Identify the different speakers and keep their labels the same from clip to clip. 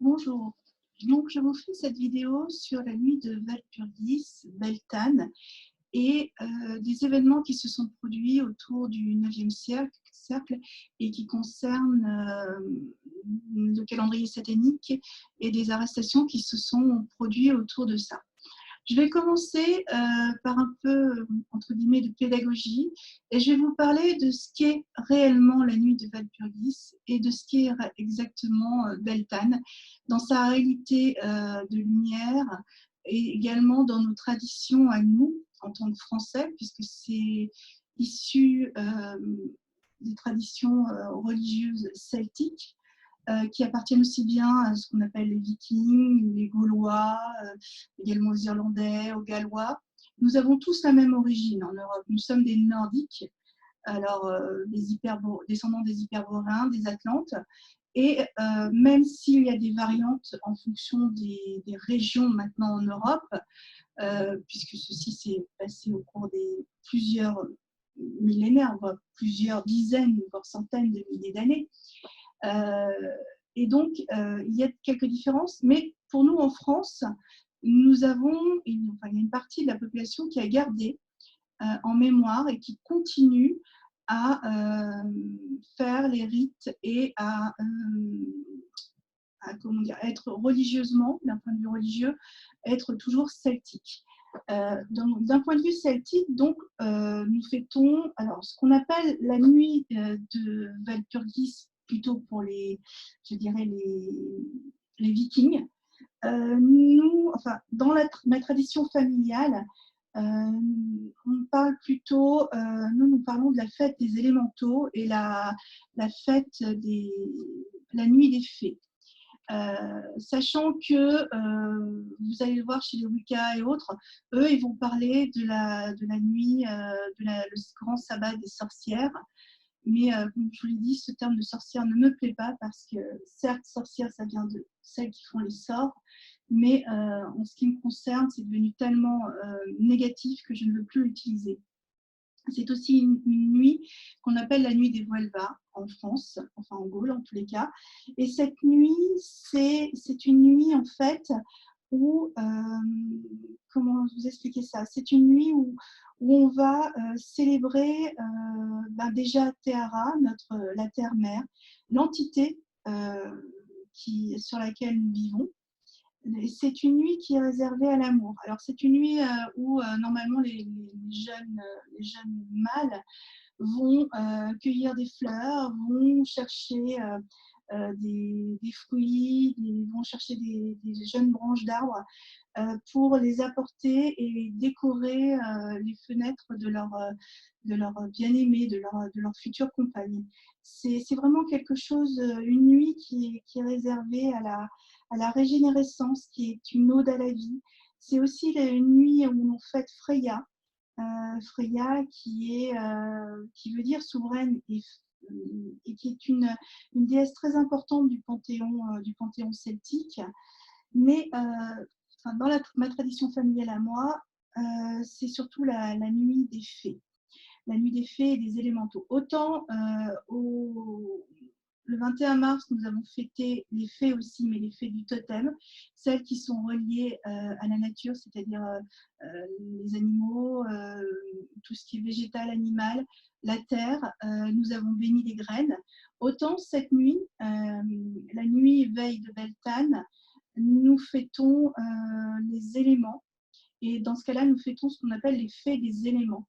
Speaker 1: Bonjour, donc je vous fais cette vidéo sur la nuit de Walpurgis, Beltane, et des événements qui se sont produits autour du 9e cercle et qui concernent le calendrier satanique et des arrestations qui se sont produites autour de ça. Je vais commencer par un peu, entre guillemets, de pédagogie, et je vais vous parler de ce qu'est réellement la nuit de Walpurgis et de ce qu'est exactement Beltane, dans sa réalité de lumière, et également dans nos traditions à nous, en tant que Français, puisque c'est issu des traditions religieuses celtiques, qui appartiennent aussi bien à ce qu'on appelle les Vikings, les Gaulois, également aux Irlandais, aux Gallois. Nous avons tous la même origine en Europe. Nous sommes des Nordiques, alors descendants des Hyperboréens, des Atlantes. Et même s'il y a des variantes en fonction des régions maintenant en Europe, puisque ceci s'est passé au cours des plusieurs millénaires, voire plusieurs dizaines, voire centaines de milliers d'années, et donc, il y a quelques différences, mais pour nous en France, nous avons, il y a une partie de la population qui a gardé en mémoire et qui continue à faire les rites et comment dire, être religieusement, d'un point de vue religieux, être toujours celtique. D'un point de vue celtique, donc, nous fêtons alors, ce qu'on appelle la nuit de Walpurgis, plutôt pour je dirais les Vikings. Enfin, dans ma tradition familiale, on parle plutôt, nous parlons de la fête des élémentaux et la fête la nuit des fées. Sachant que vous allez le voir chez les Wicca et autres, eux, ils vont parler de la nuit, le grand sabbat des sorcières. Mais comme je vous l'ai dit, ce terme de sorcière ne me plaît pas parce que, certes, sorcière, ça vient de celles qui font les sorts, mais en ce qui me concerne, c'est devenu tellement négatif que je ne veux plus l'utiliser. C'est aussi une nuit qu'on appelle la nuit des Vuelvas en France, enfin en Gaule en tous les cas. Et cette nuit, c'est une nuit en fait où, comment vous expliquer ça? C'est une nuit où on va célébrer déjà Tehara, la terre-mère, l'entité sur laquelle nous vivons. C'est une nuit qui est réservée à l'amour. Alors, c'est une nuit où normalement les jeunes mâles vont cueillir des fleurs, vont chercher des fruits, vont chercher des jeunes branches d'arbres pour les apporter et décorer les fenêtres de leur bien-aimé, de leur future compagne. C'est vraiment quelque chose, une nuit qui est réservée à la régénérescence, qui est une ode à la vie. C'est aussi une nuit où on fête Freya, Freya qui veut dire souveraine et qui est une déesse très importante du panthéon celtique. Mais enfin, dans ma tradition familiale à moi, c'est surtout la nuit des fées. La nuit des fées et des élémentaux. Autant le 21 mars, nous avons fêté les fées aussi, mais les fées du totem, celles qui sont reliées à la nature, c'est-à-dire les animaux, tout ce qui est végétal, animal, la terre. Nous avons béni les graines. Autant cette nuit, la nuit veille de Beltane, nous fêtons les éléments. Et dans ce cas-là, nous fêtons ce qu'on appelle les fées des éléments.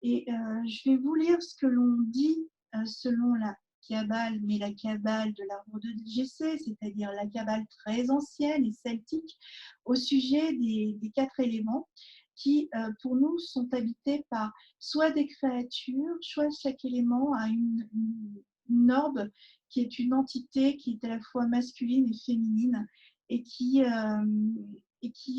Speaker 1: Et je vais vous lire ce que l'on dit selon la Kabbale, mais la Kabbale de l'arbre de Jessé, c'est-à-dire la Kabbale très ancienne et celtique, au sujet des 4 éléments qui, pour nous, sont habités par soit des créatures, soit chaque élément a une orbe qui est une entité qui est à la fois masculine et féminine et qui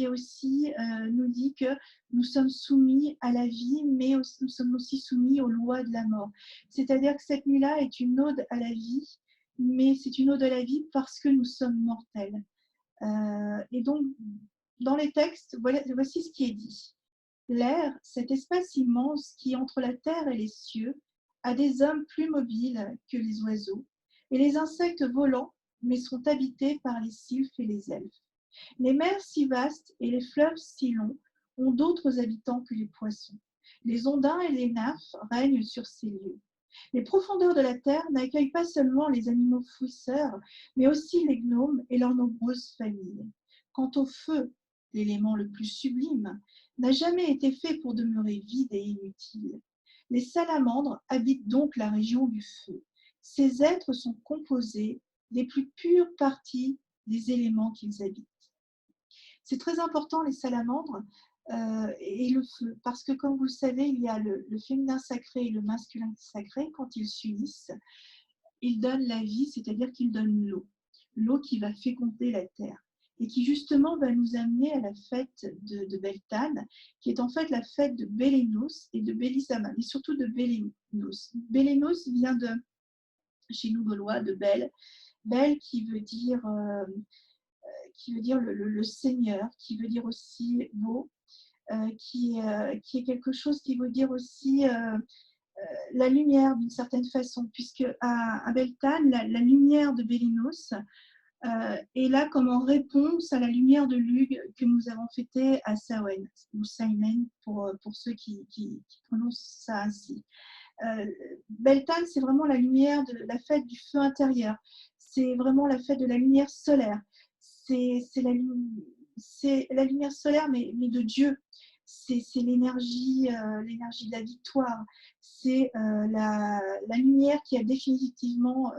Speaker 1: aussi nous dit que nous sommes soumis à la vie, mais nous sommes aussi soumis aux lois de la mort. C'est-à-dire que cette nuit-là est une ode à la vie, mais c'est une ode à la vie parce que nous sommes mortels. Et donc, dans les textes, voici ce qui est dit. L'air, cet espace immense qui, entre la terre et les cieux, a des hommes plus mobiles que les oiseaux, et les insectes volants mais sont habités par les sylphes et les elfes. Les mers si vastes et les fleuves si longs ont d'autres habitants que les poissons. Les ondins et les nymphes règnent sur ces lieux. Les profondeurs de la terre n'accueillent pas seulement les animaux fouisseurs, mais aussi les gnomes et leurs nombreuses familles. Quant au feu, l'élément le plus sublime, n'a jamais été fait pour demeurer vide et inutile. Les salamandres habitent donc la région du feu. Ces êtres sont composés des plus pures parties des éléments qu'ils habitent. C'est très important, les salamandres et le feu, parce que comme vous le savez, il y a le féminin sacré et le masculin sacré. Quand ils s'unissent, ils donnent la vie, c'est-à-dire qu'ils donnent l'eau qui va féconder la terre et qui justement va nous amener à la fête de Beltane, qui est en fait la fête de Bélénos et de Bélisama, mais surtout de Bélénos. Bélénos vient de, chez nous gaulois, de Bel, Bel qui veut dire le Seigneur, qui veut dire aussi beau, qui est quelque chose qui veut dire aussi la lumière d'une certaine façon, puisque à Beltane, la lumière de Bélinos est là comme en réponse à la lumière de Lugh que nous avons fêtée à Samhain, ou Samhain pour ceux qui prononcent ça ainsi. Beltane, c'est vraiment la lumière de la fête du feu intérieur, c'est vraiment la fête de la lumière solaire, c'est la lumière solaire, mais de Dieu. C'est l'énergie de la victoire. C'est la lumière qui a définitivement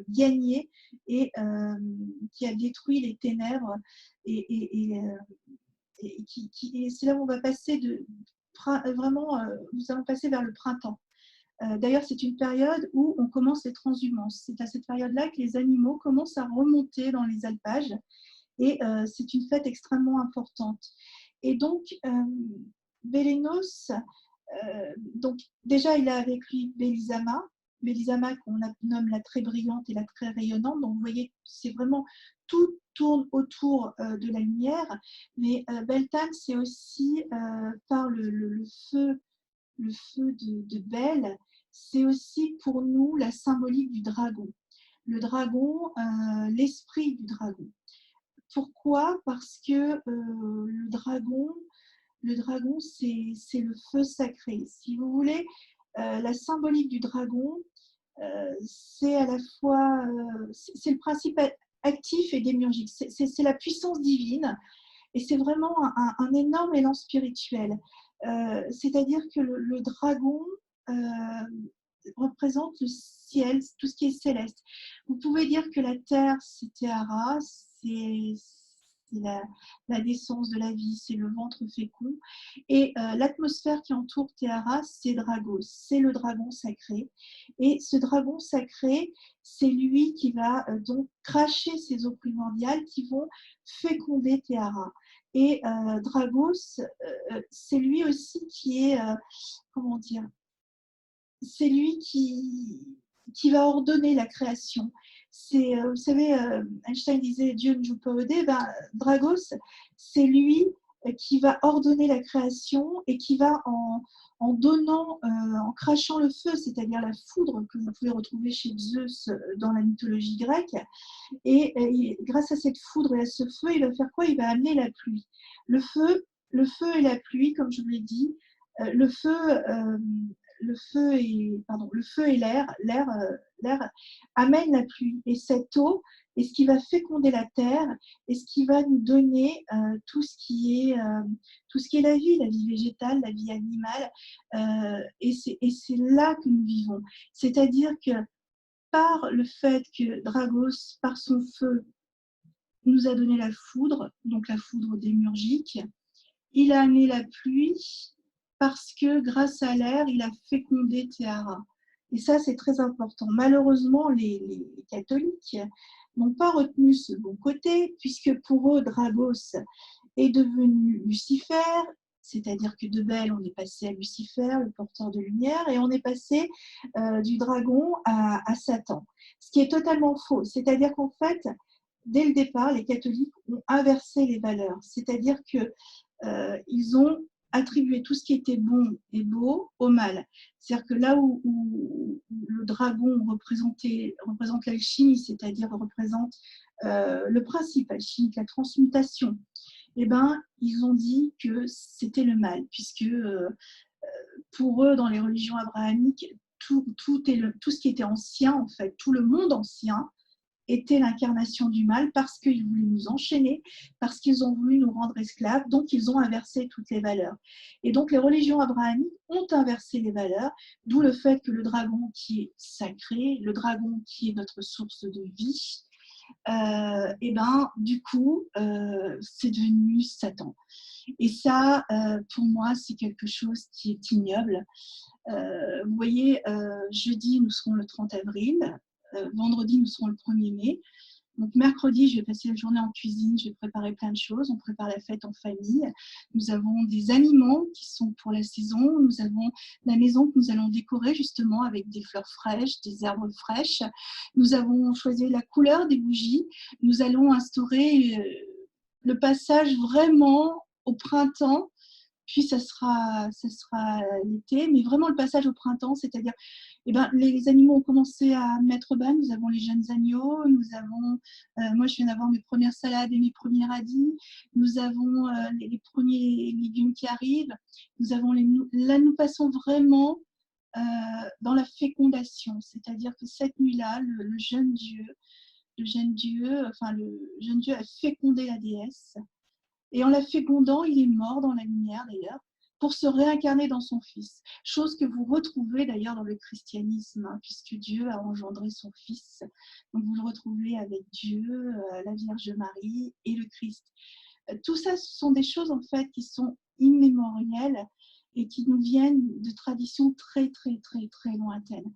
Speaker 1: gagné et qui a détruit les ténèbres. Et c'est là où on va passer vraiment, nous allons passer vers le printemps. D'ailleurs, c'est une période où on commence les transhumances. C'est à cette période-là que les animaux commencent à remonter dans les alpages. Et c'est une fête extrêmement importante. Et donc, Bélénos, donc déjà, il a avec lui Bélisama, Bélisama qu'on nomme la très brillante et la très rayonnante. Donc, vous voyez, c'est vraiment, tout tourne autour de la lumière. Mais Beltane, c'est aussi par le feu de Bel, c'est aussi pour nous la symbolique du dragon. Le dragon, l'esprit du dragon. Pourquoi? Parce que le dragon c'est le feu sacré. Si vous voulez, la symbolique du dragon, c'est à la fois c'est le principe actif et démiurgique. C'est la puissance divine et c'est vraiment un énorme élan spirituel. C'est-à-dire que le dragon représente le ciel, tout ce qui est céleste. Vous pouvez dire que la terre, c'est Théara, c'est la naissance de la vie, c'est le ventre fécond. Et l'atmosphère qui entoure Théara, c'est Dragos, c'est le dragon sacré. Et ce dragon sacré, c'est lui qui va donc cracher ces eaux primordiales qui vont féconder Théara. Et Dragos, c'est lui aussi qui est, comment dire, c'est lui qui va ordonner la création. Vous savez, Einstein disait Dieu ne joue pas au dé, Dragos, c'est lui qui va ordonner la création et qui va en donnant, en crachant le feu, c'est-à-dire la foudre que vous pouvez retrouver chez Zeus dans la mythologie grecque. Et grâce à cette foudre et à ce feu, il va faire quoi? Il va amener la pluie. Le feu et la pluie, comme je vous l'ai dit, le feu et l'air amène la pluie. Et cette eau est ce qui va féconder la terre et ce qui va nous donner tout ce qui est la vie végétale, la vie animale. Et c'est là que nous vivons. C'est-à-dire que par le fait que Dragos, par son feu, nous a donné la foudre, donc la foudre démiurgique, il a amené la pluie parce que grâce à l'air, il a fécondé Théara. Et ça, c'est très important. Malheureusement, les catholiques n'ont pas retenu ce bon côté, puisque pour eux, Dragos est devenu Lucifer, c'est-à-dire que de Bel, on est passé à Lucifer, le porteur de lumière, et on est passé du dragon à Satan. Ce qui est totalement faux. C'est-à-dire qu'en fait, dès le départ, les catholiques ont inversé les valeurs. C'est-à-dire qu'ils ont attribuer tout ce qui était bon et beau au mal. C'est-à-dire que là où le dragon représente l'alchimie, c'est-à-dire représente le principe alchimique, la transmutation, eh ben, ils ont dit que c'était le mal, puisque pour eux, dans les religions abrahamiques, tout ce qui était ancien, en fait, tout le monde ancien, était l'incarnation du mal parce qu'ils voulaient nous enchaîner, parce qu'ils ont voulu nous rendre esclaves, donc ils ont inversé toutes les valeurs. Et donc les religions abrahamiques ont inversé les valeurs, d'où le fait que le dragon qui est sacré, le dragon qui est notre source de vie, et ben du coup c'est devenu Satan. Et ça, pour moi, c'est quelque chose qui est ignoble. Vous voyez, jeudi, nous serons le 30 avril. Vendredi, nous serons le 1er mai. Donc, mercredi, je vais passer la journée en cuisine, je vais préparer plein de choses. On prépare la fête en famille. Nous avons des aliments qui sont pour la saison. Nous avons la maison que nous allons décorer justement avec des fleurs fraîches, des herbes fraîches. Nous avons choisi la couleur des bougies. Nous allons instaurer le passage vraiment au printemps, puis ça sera l'été, mais vraiment le passage au printemps, c'est-à-dire les animaux ont commencé à mettre bas, nous avons les jeunes agneaux, nous avons, moi je viens d'avoir mes premières salades et mes premiers radis, nous avons les premiers légumes qui arrivent, là nous passons vraiment dans la fécondation, c'est-à-dire que cette nuit-là, le jeune Dieu a fécondé la déesse. Et en la fécondant, il est mort dans la lumière d'ailleurs, pour se réincarner dans son Fils. Chose que vous retrouvez d'ailleurs dans le christianisme, hein, puisque Dieu a engendré son Fils. Donc vous le retrouvez avec Dieu, la Vierge Marie et le Christ. Tout ça, ce sont des choses en fait qui sont immémorielles et qui nous viennent de traditions très, très, très, très lointaines.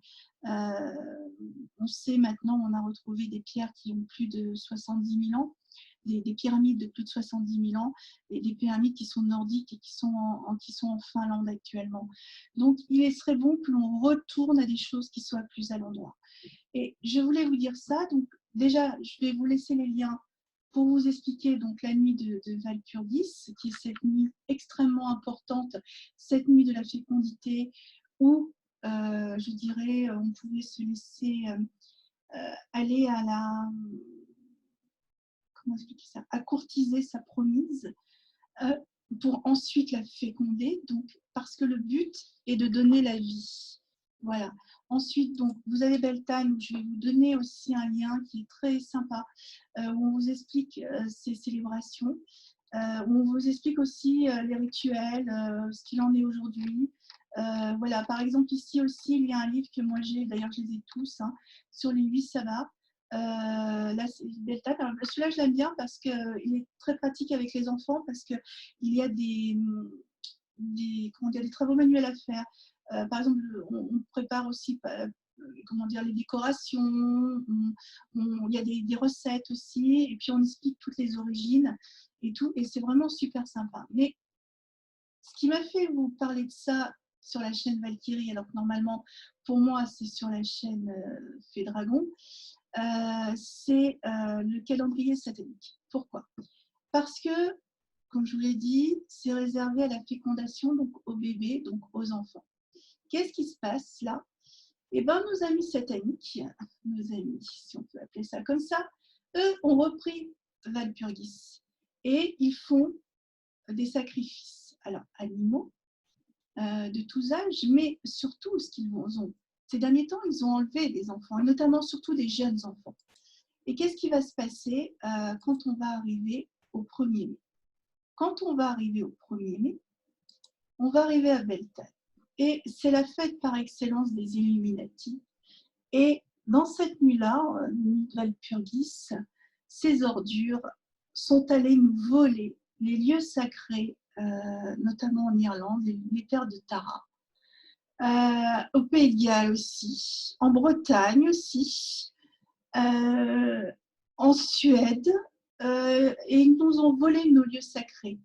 Speaker 1: On sait maintenant, on a retrouvé des pierres qui ont plus de 70 000 ans, des pyramides de plus de 70 000 ans, et des pyramides qui sont nordiques et qui sont en Finlande actuellement. Donc, il serait bon que l'on retourne à des choses qui soient plus à l'endroit. Et je voulais vous dire ça. Donc, déjà, je vais vous laisser les liens pour vous expliquer donc la nuit de Walpurgis, qui est cette nuit extrêmement importante, cette nuit de la fécondité, où, je dirais, on pouvait se laisser aller à la... Comment expliquer ça, à courtiser sa promise pour ensuite la féconder, donc, parce que le but est de donner la vie. Voilà. Ensuite, donc, vous avez Beltane, où je vais vous donner aussi un lien qui est très sympa, où on vous explique ces célébrations, où on vous explique aussi les rituels, ce qu'il en est aujourd'hui. Voilà, par exemple, ici aussi, il y a un livre que moi j'ai, d'ailleurs je les ai tous, hein, sur les 8 sabbats. Là, Beltane. Celui-là, je l'aime bien parce qu'il est très pratique avec les enfants, parce qu'il y a des travaux manuels à faire. Par exemple, on prépare aussi les décorations, il y a des recettes aussi, et puis on explique toutes les origines et tout, et c'est vraiment super sympa. Mais ce qui m'a fait vous parler de ça sur la chaîne Valkyrie, alors que normalement, pour moi, c'est sur la chaîne Fée Dragon, c'est le calendrier satanique. Pourquoi? Parce que, comme je vous l'ai dit, c'est réservé à la fécondation, donc aux bébés, donc aux enfants. Qu'est-ce qui se passe là? Eh bien, nos amis sataniques, nos amis, si on peut appeler ça comme ça, eux ont repris Walpurgis et ils font des sacrifices, alors animaux, de tous âges, mais surtout ce qu'ils ont. Ces derniers temps, ils ont enlevé des enfants, et notamment surtout des jeunes enfants. Et qu'est-ce qui va se passer quand on va arriver au 1er mai? Quand on va arriver au 1er mai, on va arriver à Beltane. Et c'est la fête par excellence des Illuminati. Et dans cette nuit-là, nuit de Walpurgis, ces ordures sont allées nous voler les lieux sacrés, notamment en Irlande, les terres de Tara. Au Pays de Galles aussi, en Bretagne aussi, en Suède, et ils nous ont volé nos lieux sacrés.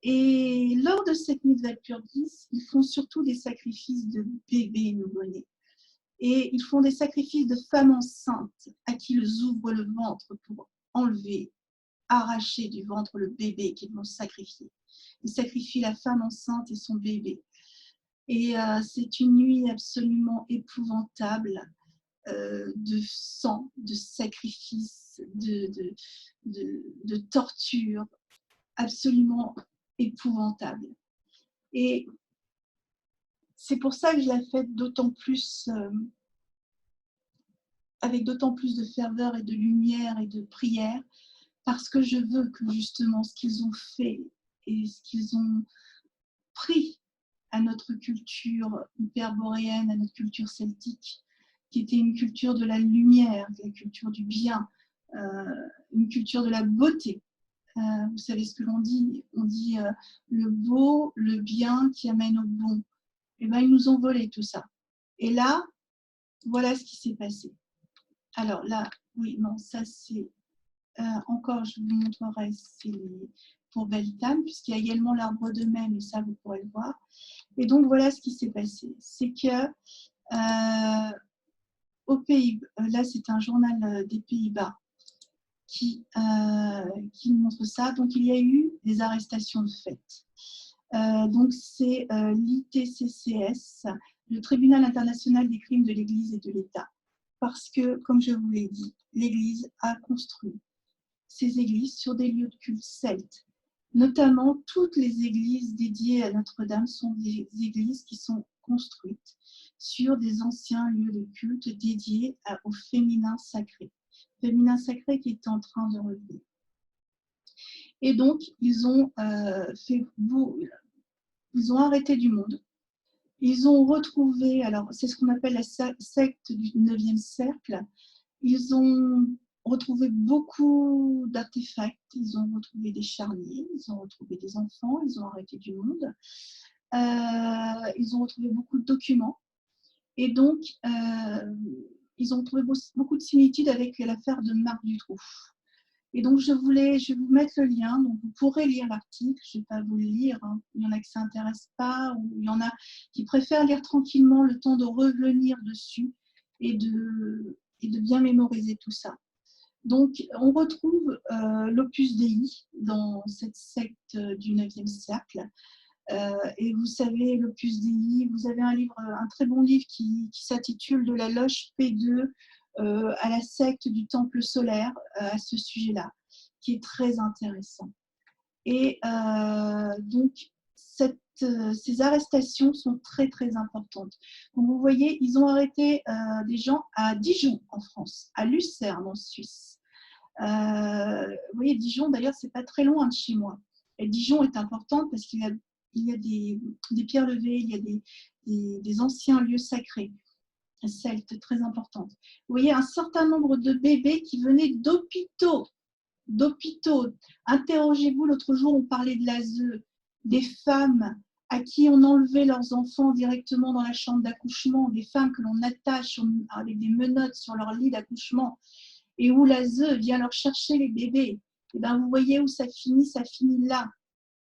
Speaker 1: Et lors de cette nuit de Walpurgis, ils font surtout des sacrifices de bébés nouveau-nés. Et ils font des sacrifices de femmes enceintes à qui ils ouvrent le ventre pour enlever, arracher du ventre le bébé qu'ils vont sacrifier. Il sacrifie la femme enceinte et son bébé. Et c'est une nuit absolument épouvantable de sang, de sacrifice, de torture, absolument épouvantable. Et c'est pour ça que je la fête d'autant plus, avec d'autant plus de ferveur et de lumière et de prière, parce que je veux que justement ce qu'ils ont fait et ce qu'ils ont pris à notre culture hyperboréenne, à notre culture celtique, qui était une culture de la lumière, la culture du bien, une culture de la beauté. Vous savez ce que l'on dit? On dit le beau, le bien qui amène au bon. Et bien, ils nous ont volé tout ça. Et là, voilà ce qui s'est passé. Alors là, oui, non, ça c'est encore, je vous montrerai, c'est pour Beltane, puisqu'il y a également l'arbre de mai, mais ça vous pourrez le voir. Et donc voilà ce qui s'est passé. C'est que aux Pays, là c'est un journal des Pays-Bas qui montre ça. Donc il y a eu des arrestations de fait. Donc c'est l'ITCCS, le Tribunal international des crimes de l'Église et de l'État. Parce que, comme je vous l'ai dit, l'Église a construit ces églises sur des lieux de culte celtes. Notamment, toutes les églises dédiées à Notre-Dame sont des églises qui sont construites sur des anciens lieux de culte dédiés au féminin sacré. Féminin sacré qui est en train de revenir. Et donc, ils ont arrêté du monde. Ils ont retrouvé, alors c'est ce qu'on appelle la secte du 9e cercle. Ils ont retrouvé beaucoup d'artefacts, ils ont retrouvé des charniers, ils ont retrouvé des enfants, ils ont arrêté du monde, ils ont retrouvé beaucoup de documents et donc ils ont trouvé beaucoup de similitudes avec l'affaire de Marc Dutroux. Et donc je vais vous mettre le lien, donc vous pourrez lire l'article, je ne vais pas vous le lire, hein. Il y en a que ça n'intéresse pas, ou il y en a qui préfèrent lire tranquillement le temps de revenir dessus et de bien mémoriser tout ça. Donc, on retrouve l'Opus Dei dans cette secte du 9e siècle. Et vous savez, l'Opus Dei, vous avez un très bon livre qui s'intitule De la loge P2 à la secte du Temple solaire, à ce sujet-là, qui est très intéressant. Et donc, ces arrestations sont très, très importantes. Donc, vous voyez, ils ont arrêté des gens à Dijon, en France, à Lucerne, en Suisse. Vous voyez, Dijon, d'ailleurs, c'est pas très loin de chez moi. Et Dijon est importante parce qu'il y a des pierres levées, il y a des anciens lieux sacrés, celtes très importantes. Vous voyez, un certain nombre de bébés qui venaient d'hôpitaux. Interrogez-vous, l'autre jour, on parlait de l'ASE, des femmes à qui on enlevait leurs enfants directement dans la chambre d'accouchement, des femmes que l'on attache avec des menottes sur leur lit d'accouchement, et où l'ASE vient leur chercher les bébés. Et bien, vous voyez où ça finit là.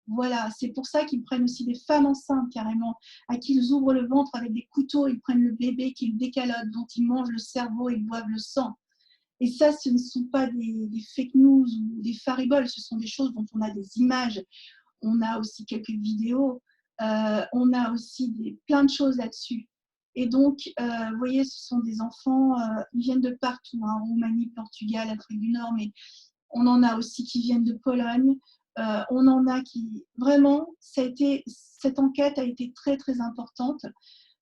Speaker 1: Voilà, c'est pour ça qu'ils prennent aussi des femmes enceintes carrément, à qui ils ouvrent le ventre avec des couteaux, ils prennent le bébé, qu'ils décalotent, dont ils mangent le cerveau et ils boivent le sang. Et ça, ce ne sont pas des fake news ou des fariboles, ce sont des choses dont on a des images, on a aussi quelques vidéos, on a aussi plein de choses là-dessus. Et donc, vous voyez, ce sont des enfants, ils viennent de partout, hein, Roumanie, Portugal, Afrique du Nord, mais on en a aussi qui viennent de Pologne, on en a qui... Vraiment, cette enquête a été très, très importante.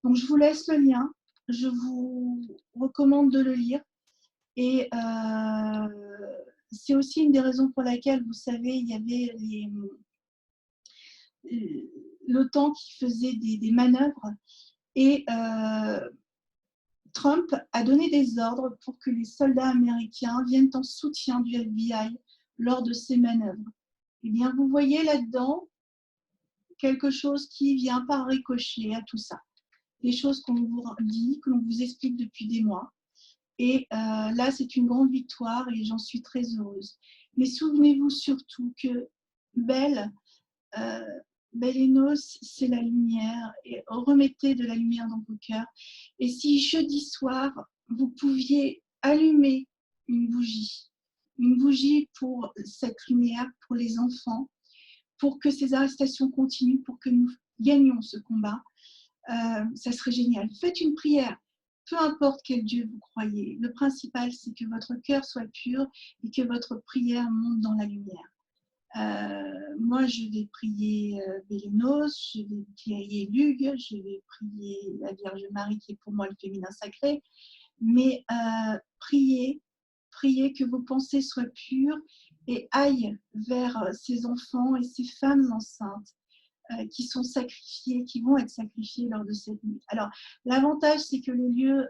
Speaker 1: Donc, je vous laisse le lien, je vous recommande de le lire. Et c'est aussi une des raisons pour laquelle, vous savez, il y avait l'OTAN qui faisait des manœuvres et Trump a donné des ordres pour que les soldats américains viennent en soutien du FBI lors de ces manœuvres. Eh bien, vous voyez là-dedans quelque chose qui vient par ricochet à tout ça. Des choses qu'on vous dit, que l'on vous explique depuis des mois. Et là, c'est une grande victoire et j'en suis très heureuse. Mais souvenez-vous surtout que Bellénos, c'est la lumière. Et remettez de la lumière dans vos cœurs. Et si jeudi soir, vous pouviez allumer une bougie pour cette lumière, pour les enfants, pour que ces arrestations continuent, pour que nous gagnions ce combat. Ça serait génial. Faites une prière, peu importe quel Dieu vous croyez. Le principal, c'est que votre cœur soit pur et que votre prière monte dans la lumière. Moi, je vais prier Bélénos, je vais prier Lugue, je vais prier la Vierge Marie qui est pour moi le féminin sacré. Mais priez que vos pensées soient pures et aillent vers ces enfants et ces femmes enceintes qui sont sacrifiées, qui vont être sacrifiées lors de cette nuit. Alors, l'avantage, c'est que les lieux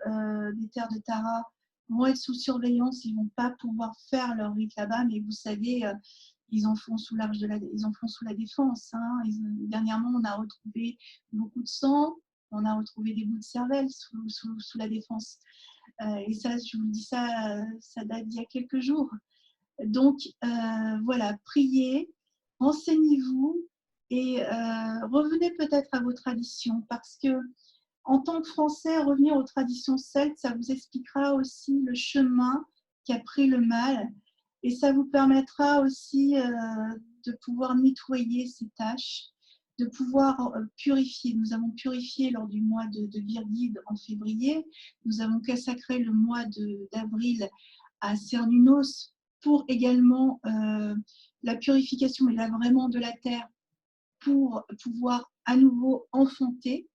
Speaker 1: des terres de Tara vont être sous surveillance, ils ne vont pas pouvoir faire leur rite là-bas, mais vous savez, ils en font sous la défense. Hein. Dernièrement, on a retrouvé beaucoup de sang, on a retrouvé des bouts de cervelle sous la défense. Et ça, je vous dis ça, ça date d'il y a quelques jours. Donc, voilà, priez, renseignez-vous et revenez peut-être à vos traditions parce que en tant que Français, revenir aux traditions celtes, ça vous expliquera aussi le chemin qu'a pris le mal et ça vous permettra aussi de pouvoir nettoyer ces tâches, de pouvoir purifier. Nous avons purifié lors du mois de Virgide en février. Nous avons consacré le mois d'avril à Cernunnos pour également la purification, mais là vraiment de la terre, pour pouvoir à nouveau enfanter.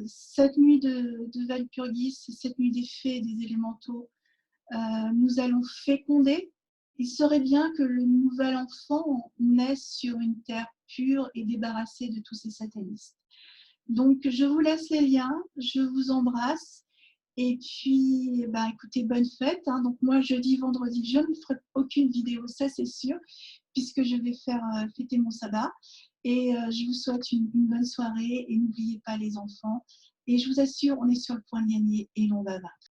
Speaker 1: Cette nuit de Walpurgis, cette nuit des fées et des élémentaux, nous allons féconder. Il serait bien que le nouvel enfant naisse sur une terre pure et débarrassée de tous ces satanistes. Donc, je vous laisse les liens, je vous embrasse. Et puis, bah, écoutez, bonne fête. Hein. Donc, moi, jeudi, vendredi, je ne ferai aucune vidéo, ça c'est sûr, puisque je vais faire fêter mon sabbat. Et je vous souhaite une bonne soirée et n'oubliez pas les enfants. Et je vous assure, on est sur le point de gagner et l'on va vaincre.